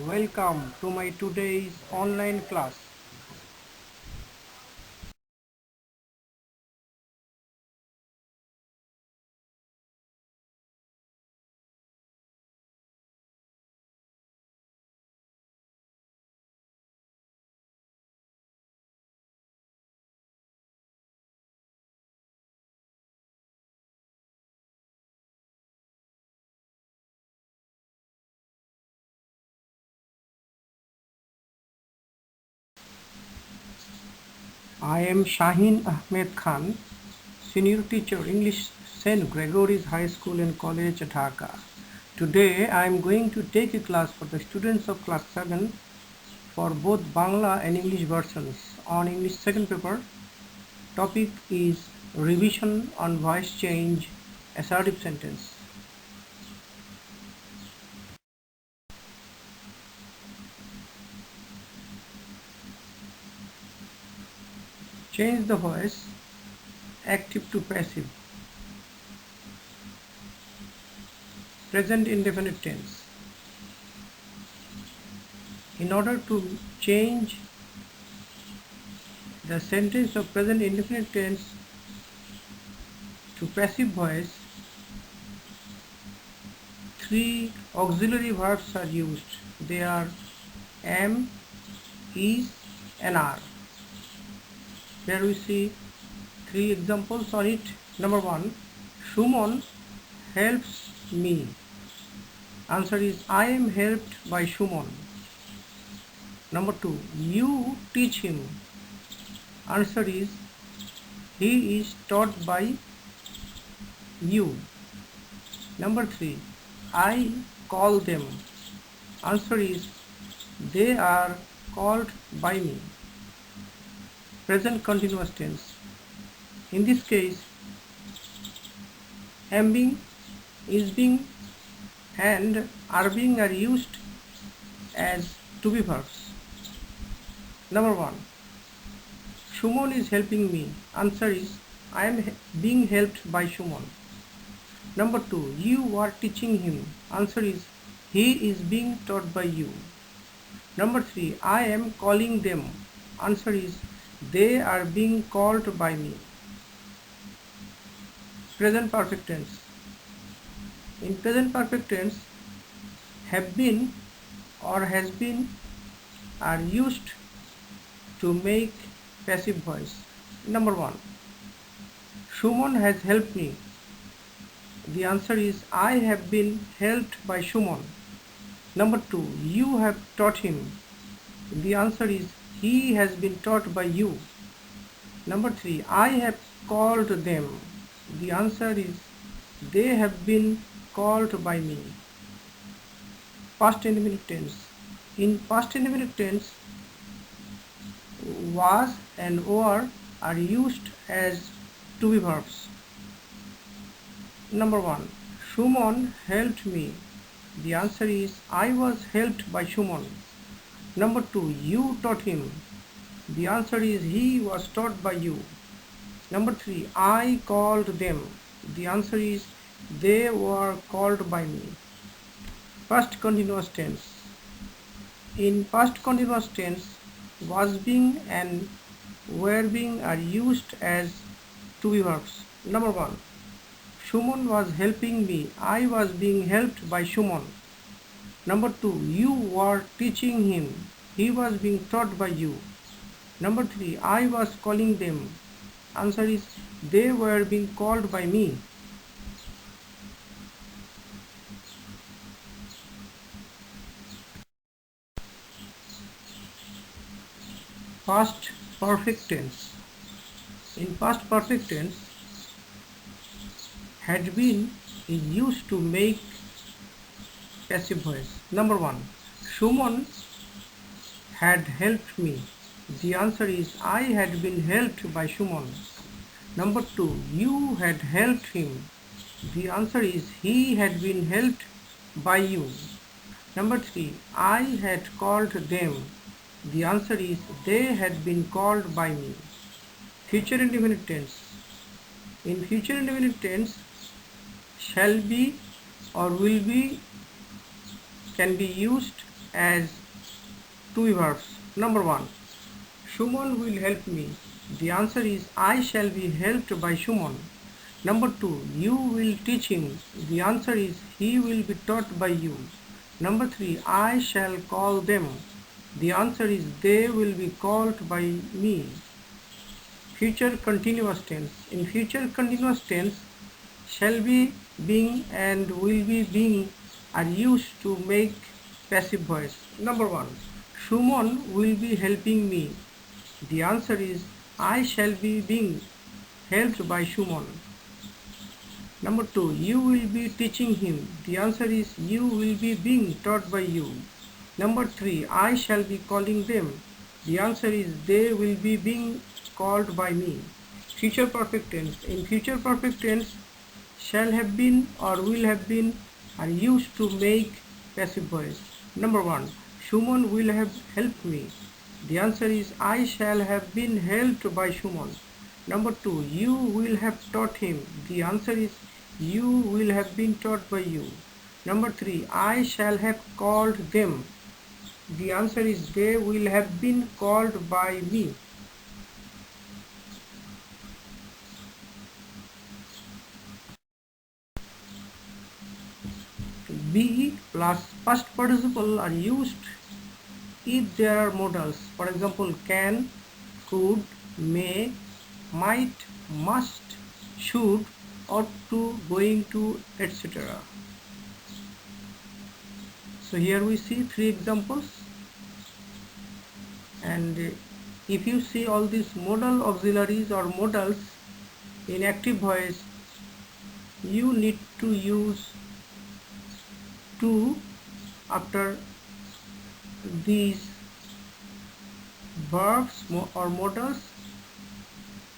Welcome to my today's online class. I am Shaheen Ahmed Khan, Senior Teacher English St. Gregory's High School and College, Dhaka. Today I am going to take a class for the students of class 7 for both Bangla and English versions on English second paper. Topic is revision on voice change assertive sentence. Change the voice active to passive. Present indefinite tense. In order to change the sentence of present indefinite tense to passive voice, three auxiliary verbs are used. They are am, is and are. Here we see three examples on it. Number one, Shumon helps me. Answer is I am helped by Shumon. Number two, you teach him. Answer is he is taught by you. Number three, I call them. Answer is they are called by me. Present continuous tense. In this case, am being, is being and are being are used as to be verbs. Number one, Shumon is helping me. Answer is I am being helped by Shumon. Number two, you are teaching him. Answer is he is being taught by you. Number three, I am calling them. Answer is they are being called by me. Present perfect tense. In present perfect tense, have been or has been are used to make passive voice. Number one, Shumon has helped me. The answer is I have been helped by Shumon. Number two, you have taught him. The answer is he has been taught by you. Number three, I have called them. The answer is they have been called by me. Past indefinite tense. In past indefinite tense, was and were are used as to be verbs. Number one, Shumon helped me. The answer is I was helped by Shumon. Number two, you taught him. The answer is he was taught by you. Number three, I called them. The answer is they were called by me. Past continuous tense. In past continuous tense, was being and were being are used as to be verbs. Number one, Shumon was helping me. I was being helped by Shumon. Number two, you were teaching him. He was being taught by you. Number three, I was calling them. Answer is they were being called by me. Past perfect tense. In past perfect tense, had been is used to make passive voice. Number one, Shumon had helped me. The answer is I had been helped by Shumon. Number two, you had helped him. The answer is he had been helped by you. Number three, I had called them. The answer is they had been called by me. Future indefinite tense. In future indefinite tense, shall be or will be can be used as two verbs. Number 1. Shumon will help me. The answer is I shall be helped by Shumon. Number 2. You will teach him. The answer is he will be taught by you. Number 3. I shall call them. The answer is they will be called by me. Future continuous tense. In future continuous tense, shall be, being and will be, being are used to make passive voice. Number 1. Shumon will be helping me. The answer is I shall be being helped by Shumon. Number 2. You will be teaching him. The answer is you will be being taught by you. Number 3. I shall be calling them. The answer is they will be being called by me. Future perfect tense. In future perfect tense, shall have been or will have been are used to make passive voice. Number 1. Shumon will have helped me. The answer is I shall have been helped by Shumon. Number 2. You will have taught him. The answer is you will have been taught by you. Number 3. I shall have called them. The answer is they will have been called by me. Be plus past participle are used if there are modals. For example, can, could, may, might, must, should, ought to, going to, etc. So here we see 3 examples, and if you see all these modal auxiliaries or modals in active voice, you need to use to after these verbs or modals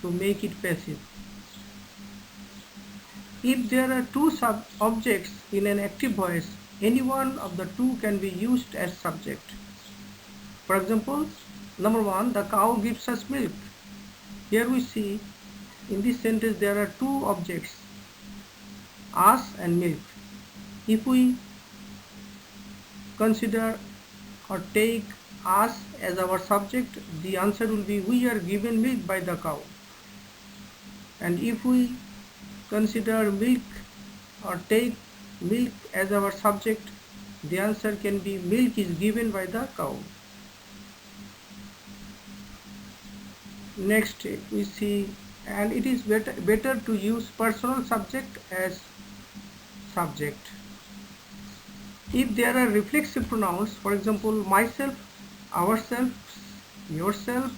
to make it passive. If there are 2 objects in an active voice, any one of the 2 can be used as subject. For example, number 1, the cow gives us milk. Here we see in this sentence there are 2 objects, us and milk. If we consider or take us as our subject, the answer will be we are given milk by the cow. And if we consider milk or take milk as our subject, the answer can be milk is given by the cow. Next we see, and it is better to use personal subject as subject. If there are reflexive pronouns, for example, myself, ourselves, yourself,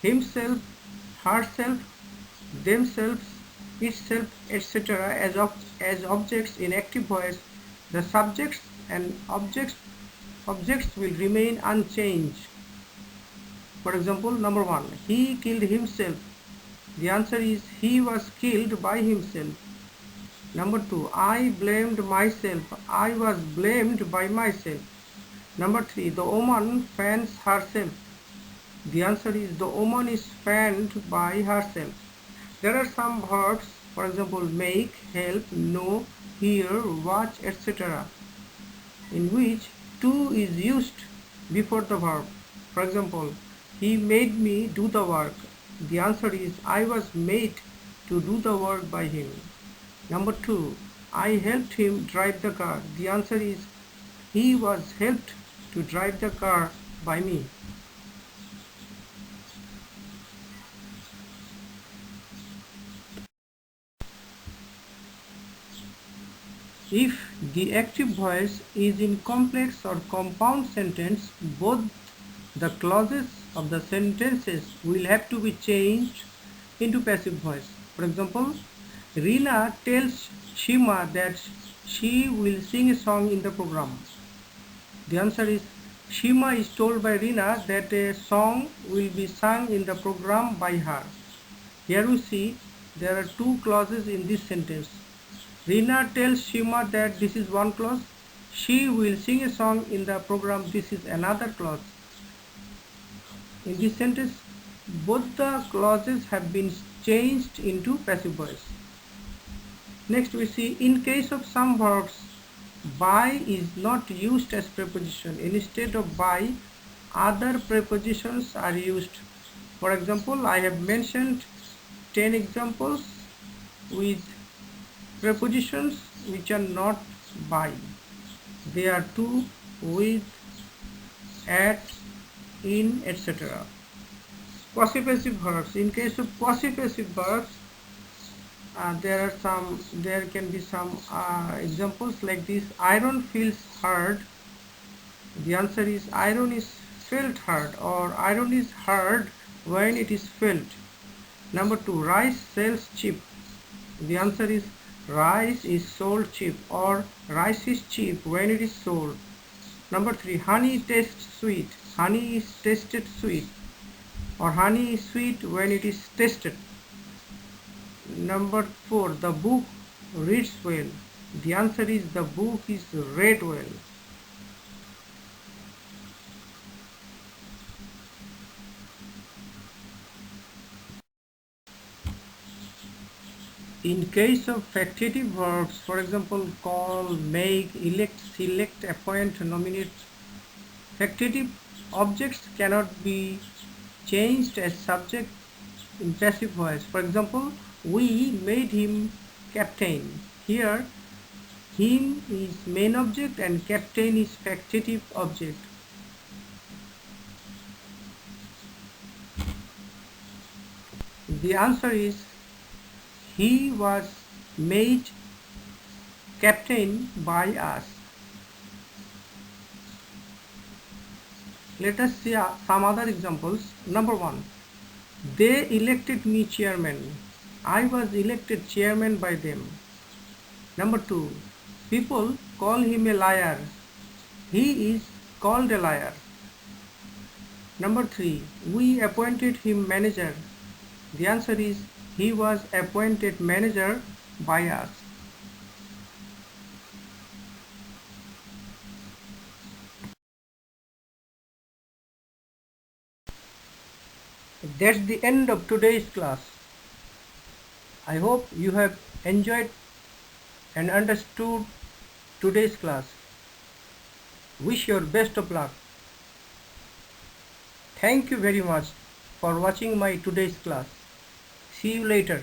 himself, herself, themselves, itself, etc. as objects in active voice, the subjects and objects will remain unchanged. For example, number 1, he killed himself. The answer is he was killed by himself. Number 2, I blamed myself. I was blamed by myself. Number 3, the woman fans herself. The answer is the woman is fanned by herself. There are some verbs, for example, make, help, know, hear, watch, etc., in which to is used before the verb. For example, he made me do the work. The answer is I was made to do the work by him. Number 2, I helped him drive the car. The answer is he was helped to drive the car by me. If the active voice is in complex or compound sentence, both the clauses of the sentences will have to be changed into passive voice. For example, Reena tells Shima that she will sing a song in the program. The answer is Shima is told by Reena that a song will be sung in the program by her. Here we see there are 2 clauses in this sentence. Reena tells Shima that this is one clause. She will sing a song in the program, this is another clause. In this sentence, both the clauses have been changed into passive voice. Next we see, in case of some verbs, by is not used as preposition. Instead of by, other prepositions are used. For example, I have mentioned 10 examples with prepositions which are not by. They are to, with, at, in, etc. Possessive verbs. In case of possessive verbs, there can be some examples like this. Iron feels hard. The answer is iron is felt hard, or iron is hard when it is felt. Number 2, rice sells cheap. The answer is rice is sold cheap, or rice is cheap when it is sold. Number 3, honey tastes sweet. Honey is tasted sweet, or honey is sweet when it is tasted. Number 4, the book reads well. The answer is the book is read well. In case of factitive verbs, for example, call, make, elect, select, appoint, nominate, factitive objects cannot be changed as subject in passive voice. For example, we made him captain. Here, him is main object and captain is factitive object. The answer is he was made captain by us. Let us see some other examples. Number 1, they elected me chairman. I was elected chairman by them. Number 2, people call him a liar. He is called a liar. Number 3, we appointed him manager. The answer is he was appointed manager by us. That's the end of today's class. I hope you have enjoyed and understood today's class. Wish your best of luck. Thank you very much for watching my today's class. See you later.